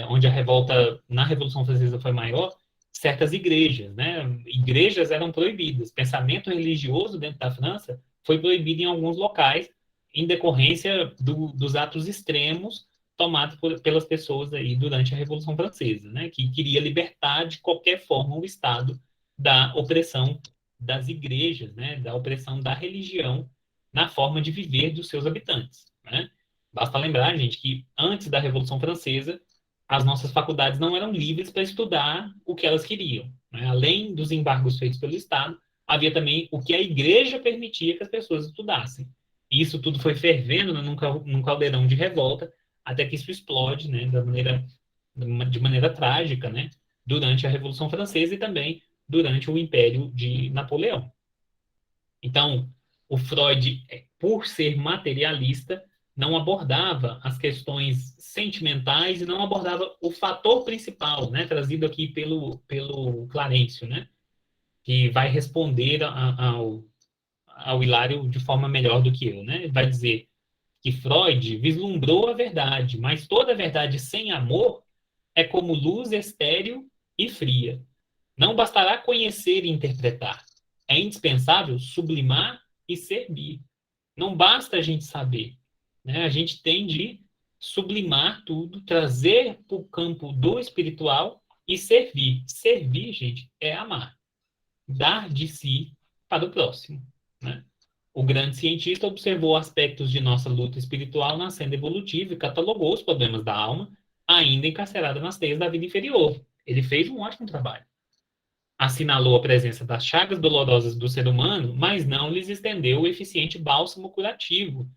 onde a revolta na Revolução Francesa foi maior, certas igrejas, né? Igrejas eram proibidas. Pensamento religioso dentro da França foi proibido em alguns locais, em decorrência dos atos extremos tomados pelas pessoas aí durante a Revolução Francesa, né? Que queria libertar de qualquer forma o Estado da opressão das igrejas, né? Da opressão da religião na forma de viver dos seus habitantes, né? Basta lembrar, gente, que antes da Revolução Francesa, as nossas faculdades não eram livres para estudar o que elas queriam, né? Além dos embargos feitos pelo Estado, havia também o que a igreja permitia que as pessoas estudassem. E isso tudo foi fervendo, né, num caldeirão de revolta, até que isso explode, né, de maneira trágica, né, durante a Revolução Francesa e também durante o Império de Napoleão. Então, o Freud, por ser materialista, não abordava as questões sentimentais e não abordava o fator principal, né, trazido aqui pelo Clarencio, né, que vai responder ao Hilário de forma melhor do que eu, né? Vai dizer que Freud vislumbrou a verdade, mas toda verdade sem amor é como luz estéril e fria. Não bastará conhecer e interpretar. É indispensável sublimar e servir. Não basta a gente saber, né? A gente tem de sublimar tudo, trazer para o campo do espiritual e servir. Servir, gente, é amar. Dar de si para o próximo, né? O grande cientista observou aspectos de nossa luta espiritual na senda evolutiva e catalogou os problemas da alma, ainda encarcerada nas teias da vida inferior. Ele fez um ótimo trabalho. Assinalou a presença das chagas dolorosas do ser humano, mas não lhes estendeu o eficiente bálsamo curativo.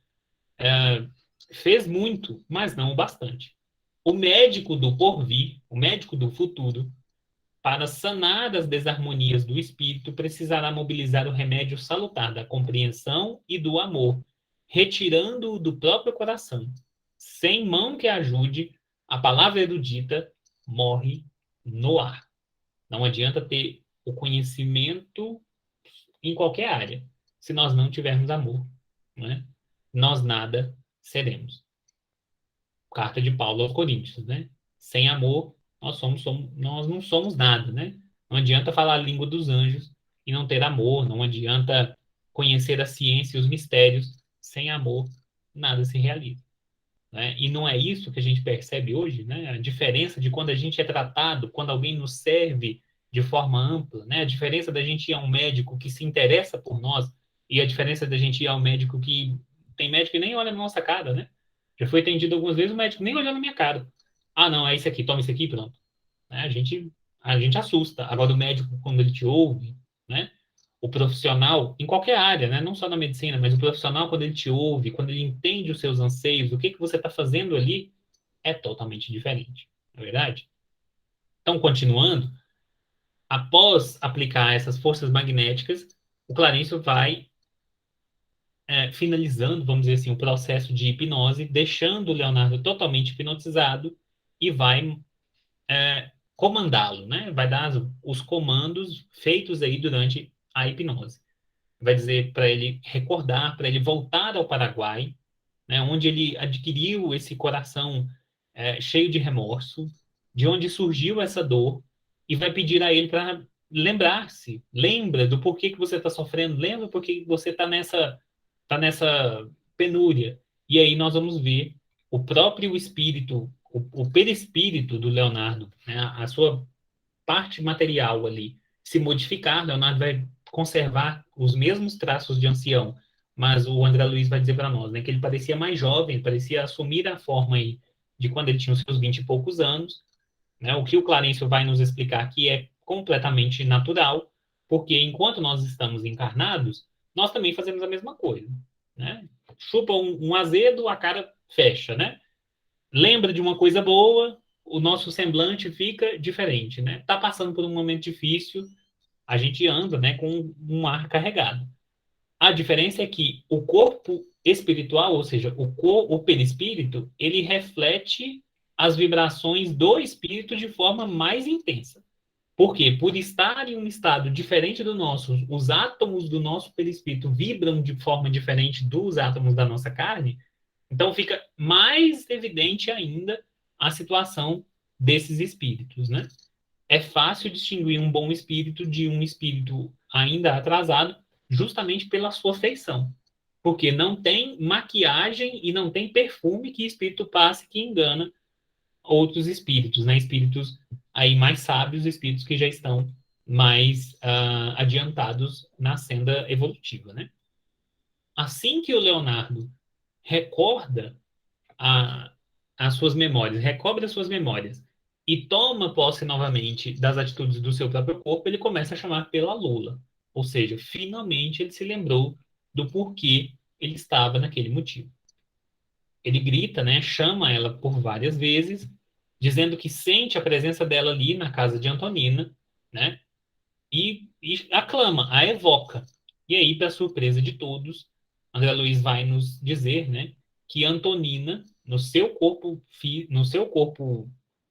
Fez muito, mas não o bastante. O médico do porvir, o médico do futuro, para sanar as desarmonias do espírito, precisará mobilizar o remédio salutar da compreensão e do amor, retirando-o do próprio coração. Sem mão que ajude, a palavra erudita morre no ar. Não adianta ter o conhecimento em qualquer área, se nós não tivermos amor, né? Nós nada seremos. Carta de Paulo aos Coríntios, né? Sem amor, nós não somos nada, né? Não adianta falar a língua dos anjos e não ter amor, não adianta conhecer a ciência e os mistérios, sem amor, nada se realiza, né? E não é isso que a gente percebe hoje, né? A diferença de quando a gente é tratado, quando alguém nos serve de forma ampla, né? A diferença da gente ir a um médico que se interessa por nós e a diferença da gente ir ao médico que tem médico que nem olha na nossa cara, né? Já foi atendido algumas vezes, o médico nem olhou na minha cara. Ah, não, é isso aqui, toma isso aqui, pronto. Né? A gente assusta. Agora, o médico, quando ele te ouve, né? O profissional, em qualquer área, né? Não só na medicina, mas o profissional, quando ele te ouve, quando ele entende os seus anseios, o que que você está fazendo ali, é totalmente diferente. Não é verdade? Então, continuando, após aplicar essas forças magnéticas, o Clarencio vai finalizando, vamos dizer assim, o processo de hipnose, deixando o Leonardo totalmente hipnotizado e vai comandá-lo, né? Vai dar os comandos feitos aí durante a hipnose. Vai dizer para ele recordar, para ele voltar ao Paraguai, né? Onde ele adquiriu esse coração cheio de remorso, de onde surgiu essa dor, e vai pedir a ele para lembrar-se, lembra do porquê que você está sofrendo, lembra porque que você está nessa penúria. E aí nós vamos ver o próprio espírito, o perispírito do Leonardo, né, a sua parte material ali, se modificar. Leonardo vai conservar os mesmos traços de ancião, mas o André Luiz vai dizer para nós, né, que ele parecia mais jovem, parecia assumir a forma aí de quando ele tinha os seus 20 e poucos anos, né, o que o Clarencio vai nos explicar que é completamente natural, porque enquanto nós estamos encarnados, nós também fazemos a mesma coisa, né? Chupa um azedo, a cara fecha, né? Lembra de uma coisa boa, o nosso semblante fica diferente, né? Tá passando por um momento difícil, a gente anda, né, com um ar carregado. A diferença é que o corpo espiritual, ou seja, o perispírito, ele reflete as vibrações do espírito de forma mais intensa. Por quê? Por estar em um estado diferente do nosso, os átomos do nosso perispírito vibram de forma diferente dos átomos da nossa carne, então fica mais evidente ainda a situação desses espíritos, né? É fácil distinguir um bom espírito de um espírito ainda atrasado, justamente pela sua feição. Porque não tem maquiagem e não tem perfume que espírito passe que engana outros espíritos, né? Espíritos aí mais sábios, espíritos que já estão mais adiantados na senda evolutiva, né? Assim que o Leonardo recorda a, as suas memórias, recobra as suas memórias e toma posse novamente das atitudes do seu próprio corpo, ele começa a chamar pela Lola. Ou seja, finalmente ele se lembrou do porquê ele estava naquele motivo. Ele grita, né, chama ela por várias vezes, dizendo que sente a presença dela ali na casa de Antonina, né, e aclama, a evoca. E aí, para surpresa de todos, André Luiz vai nos dizer, né, que Antonina, no seu corpo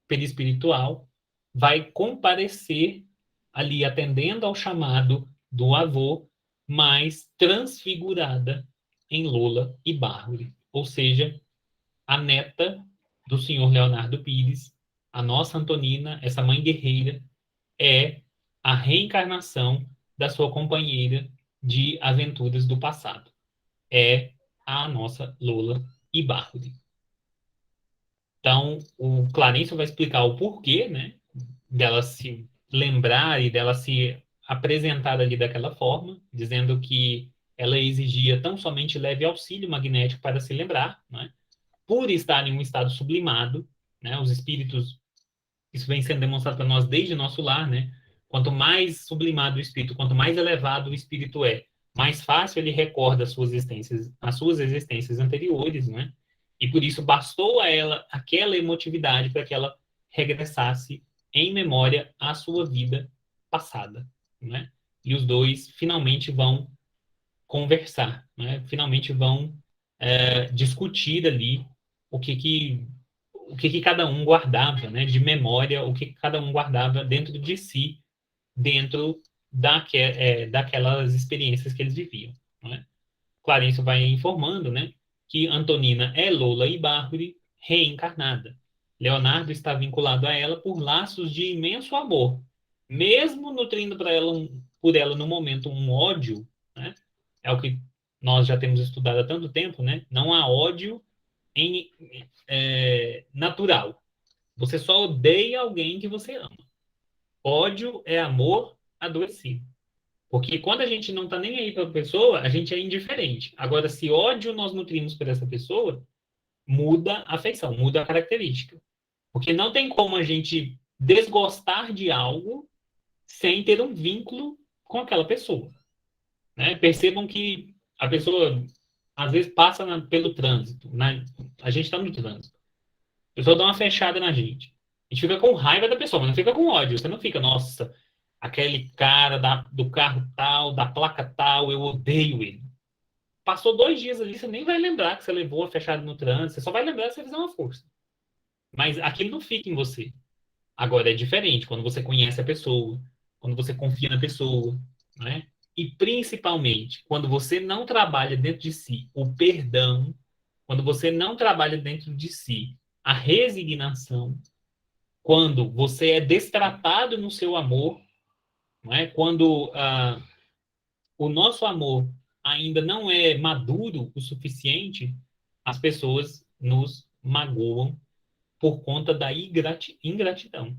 perispiritual, vai comparecer ali atendendo ao chamado do avô, mas transfigurada em Lola e Bárbara. Ou seja, a neta do senhor Leonardo Pires, a nossa Antonina, essa mãe guerreira, é a reencarnação da sua companheira de aventuras do passado. É a nossa Lola Ibarri. Então, o Clarencio vai explicar o porquê, né, dela se lembrar e dela se apresentar ali daquela forma, dizendo que ela exigia tão somente leve auxílio magnético para se lembrar, né, por estar em um estado sublimado, né, os espíritos, isso vem sendo demonstrado para nós desde nosso lar, né? Quanto mais sublimado o espírito, quanto mais elevado o espírito é, mais fácil ele recorda as suas existências anteriores, né? E por isso bastou a ela aquela emotividade para que ela regressasse em memória à sua vida passada, né? E os dois finalmente vão conversar, né? Finalmente vão discutir ali o que que cada um guardava, né, de memória, o que cada um guardava dentro de si, dentro daquelas experiências que eles viviam. Né? Clarencio vai informando, né, que Antonina é Lola e Bárbara reencarnada. Leonardo está vinculado a ela por laços de imenso amor, mesmo nutrindo por ela no momento um ódio, né? É o que nós já temos estudado há tanto tempo, né? Não há ódio natural. Você só odeia alguém que você ama. Ódio é amor adoecido. Porque quando a gente não tá nem aí para a pessoa, a gente é indiferente. Agora, se ódio nós nutrimos por essa pessoa, muda a afeição, muda a característica. Porque não tem como a gente desgostar de algo sem ter um vínculo com aquela pessoa. Né? Percebam que a pessoa, às vezes, passa pelo trânsito. A gente está no trânsito. A pessoa dá uma fechada na gente. A gente fica com raiva da pessoa, mas não fica com ódio. Você não fica, nossa, aquele cara do carro tal, da placa tal, eu odeio ele. Passou 2 dias ali, você nem vai lembrar que você levou a fechada no trânsito, você só vai lembrar se você fizer uma força. Mas aquilo não fica em você. Agora é diferente quando você conhece a pessoa, quando você confia na pessoa, né? E principalmente quando você não trabalha dentro de si o perdão, quando você não trabalha dentro de si a resignação, quando você é destratado no seu amor, não é? Quando o nosso amor ainda não é maduro o suficiente, as pessoas nos magoam por conta da ingratidão.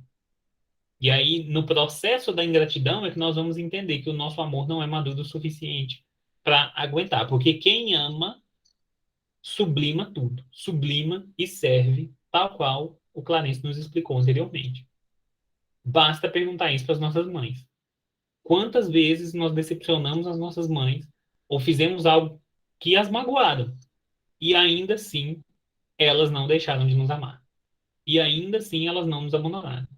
E aí, no processo da ingratidão, é que nós vamos entender que o nosso amor não é maduro o suficiente para aguentar. Porque quem ama sublima tudo, sublima e serve, tal qual o Clarence nos explicou anteriormente. Basta perguntar isso para as nossas mães. Quantas vezes nós decepcionamos as nossas mães ou fizemos algo que as magoaram. E ainda assim, elas não deixaram de nos amar. E ainda assim, elas não nos abandonaram.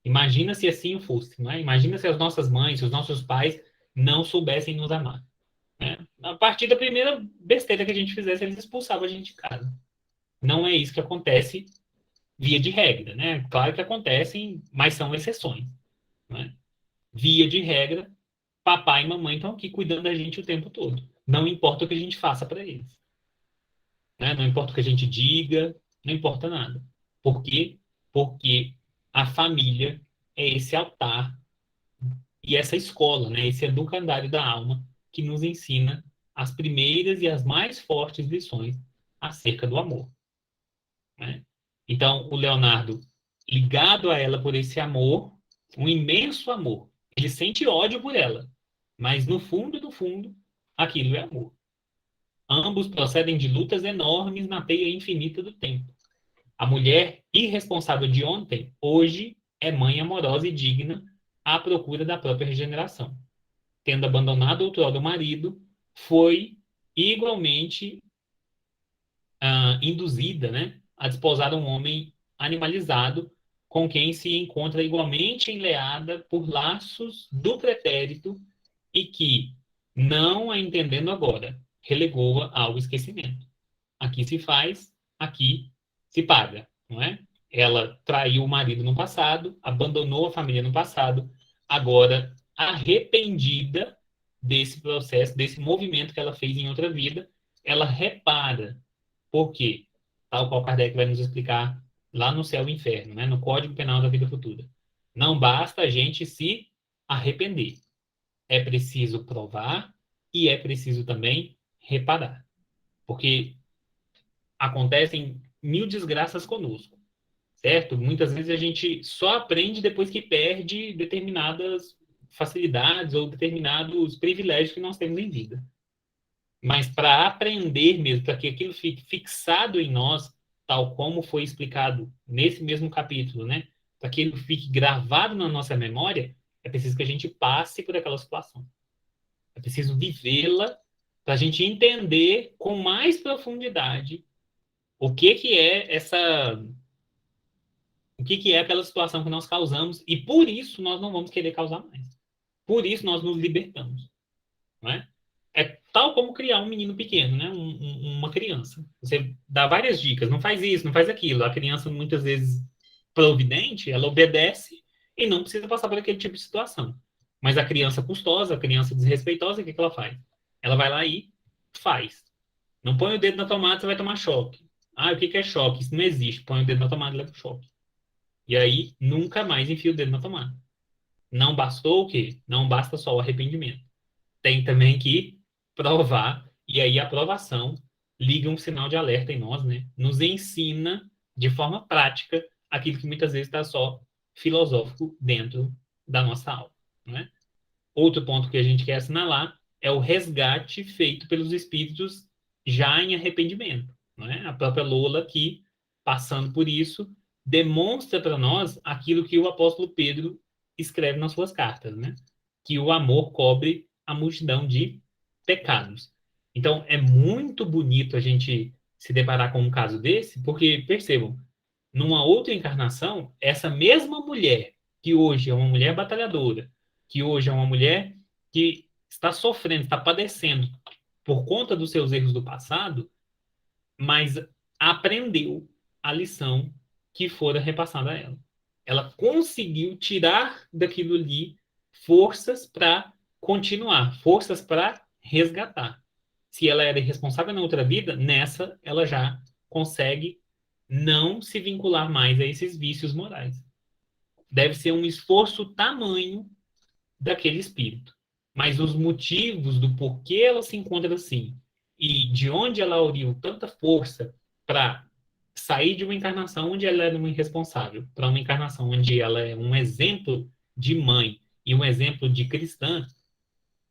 Imagina se assim fosse, não é? Imagina se as nossas mães, se os nossos pais não soubessem nos amar, né? A partir da primeira besteira que a gente fizesse, eles expulsavam a gente de casa. Não é isso que acontece via de regra, né? Claro que acontecem, mas são exceções, né? Via de regra, papai e mamãe estão aqui cuidando da gente o tempo todo. Não importa o que a gente faça para eles, né? Não importa o que a gente diga, não importa nada. Por quê? Porque a família é esse altar e essa escola, né? Esse educandário da alma que nos ensina as primeiras e as mais fortes lições acerca do amor, né? Então, o Leonardo, ligado a ela por esse amor, um imenso amor, ele sente ódio por ela, mas no fundo, no fundo, aquilo é amor. Ambos procedem de lutas enormes na teia infinita do tempo. A mulher irresponsável de ontem, hoje, é mãe amorosa e digna à procura da própria regeneração. Tendo abandonado outrora o marido, foi igualmente induzida, né, a desposar um homem animalizado com quem se encontra igualmente enleada por laços do pretérito e que, não a entendendo agora, relegou-a ao esquecimento. Aqui se faz, aqui se paga, não é? Ela traiu o marido no passado, abandonou a família no passado, agora arrependida desse processo, desse movimento que ela fez em outra vida, ela repara. Por quê? Tal qual Kardec vai nos explicar lá no Céu e Inferno, né? No Código Penal da Vida Futura. Não basta a gente se arrepender. É preciso provar e é preciso também reparar. Porque acontecem mil desgraças conosco, certo? Muitas vezes a gente só aprende depois que perde determinadas facilidades ou determinados privilégios que nós temos em vida. Mas para aprender mesmo, para que aquilo fique fixado em nós, tal como foi explicado nesse mesmo capítulo, né? Para que ele fique gravado na nossa memória, é preciso que a gente passe por aquela situação. É preciso vivê-la para a gente entender com mais profundidade que é que é aquela situação que nós causamos e por isso nós não vamos querer causar mais. Por isso nós nos libertamos, não é? É tal como criar um menino pequeno, né? Uma criança. Você dá várias dicas, não faz isso, não faz aquilo. A criança muitas vezes providente, ela obedece e não precisa passar por aquele tipo de situação. Mas a criança custosa, a criança desrespeitosa, o que ela faz? Ela vai lá e faz. Não põe o dedo na tomada, você vai tomar choque. Ah, o que é choque? Isso não existe. Põe o dedo na tomada e leva o choque. E aí, nunca mais enfia o dedo na tomada. Não bastou o quê? Não basta só o arrependimento. Tem também que provar, e aí a aprovação liga um sinal de alerta em nós, né? Nos ensina de forma prática aquilo que muitas vezes está só filosófico dentro da nossa alma, né? Outro ponto que a gente quer assinalar é o resgate feito pelos espíritos já em arrependimento, não é? A própria Lola aqui, passando por isso, demonstra para nós aquilo que o apóstolo Pedro escreve nas suas cartas, né? Que o amor cobre a multidão de pecados. Então, é muito bonito a gente se deparar com um caso desse, porque, percebam, numa outra encarnação, essa mesma mulher, que hoje é uma mulher batalhadora, que hoje é uma mulher que está sofrendo, está padecendo por conta dos seus erros do passado, mas aprendeu a lição que fora repassada a ela. Ela conseguiu tirar daquilo ali forças para continuar, forças para resgatar. Se ela era irresponsável na outra vida, nessa ela já consegue não se vincular mais a esses vícios morais. Deve ser um esforço tamanho daquele espírito. Mas os motivos do porquê ela se encontra assim e de onde ela oriu tanta força para sair de uma encarnação onde ela era uma irresponsável para uma encarnação onde ela é um exemplo de mãe e um exemplo de cristã,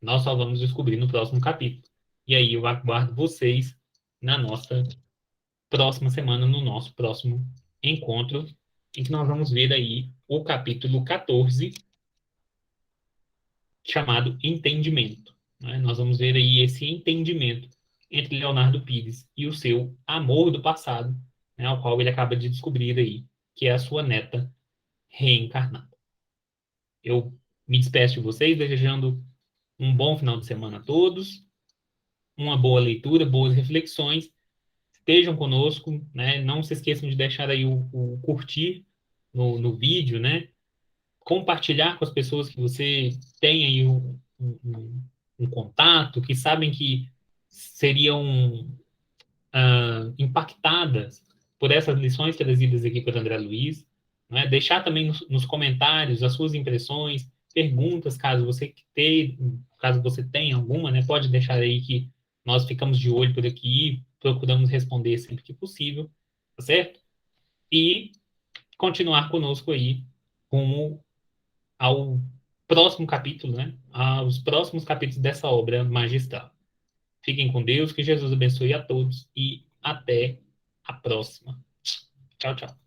nós só vamos descobrir no próximo capítulo. E aí eu aguardo vocês na nossa próxima semana, no nosso próximo encontro, em que nós vamos ver aí o capítulo 14, chamado Entendimento. né? Nós vamos ver aí esse entendimento entre Leonardo Pires e o seu amor do passado, né, ao qual ele acaba de descobrir aí, que é a sua neta reencarnada. Eu me despeço de vocês, desejando um bom final de semana a todos, uma boa leitura, boas reflexões. Estejam conosco, né? Não se esqueçam de deixar aí o curtir no vídeo, né? Compartilhar com as pessoas que você tem aí um contato, que sabem que seriam impactadas por essas lições trazidas aqui pelo André Luiz, né? Deixar também nos comentários as suas impressões, perguntas, caso você tenha alguma, né? Pode deixar aí que nós ficamos de olho por aqui e procuramos responder sempre que possível, tá certo? E continuar conosco aí rumo ao próximo capítulo, né? Aos próximos capítulos dessa obra magistral. Fiquem com Deus, que Jesus abençoe a todos e até a próxima. Tchau, tchau.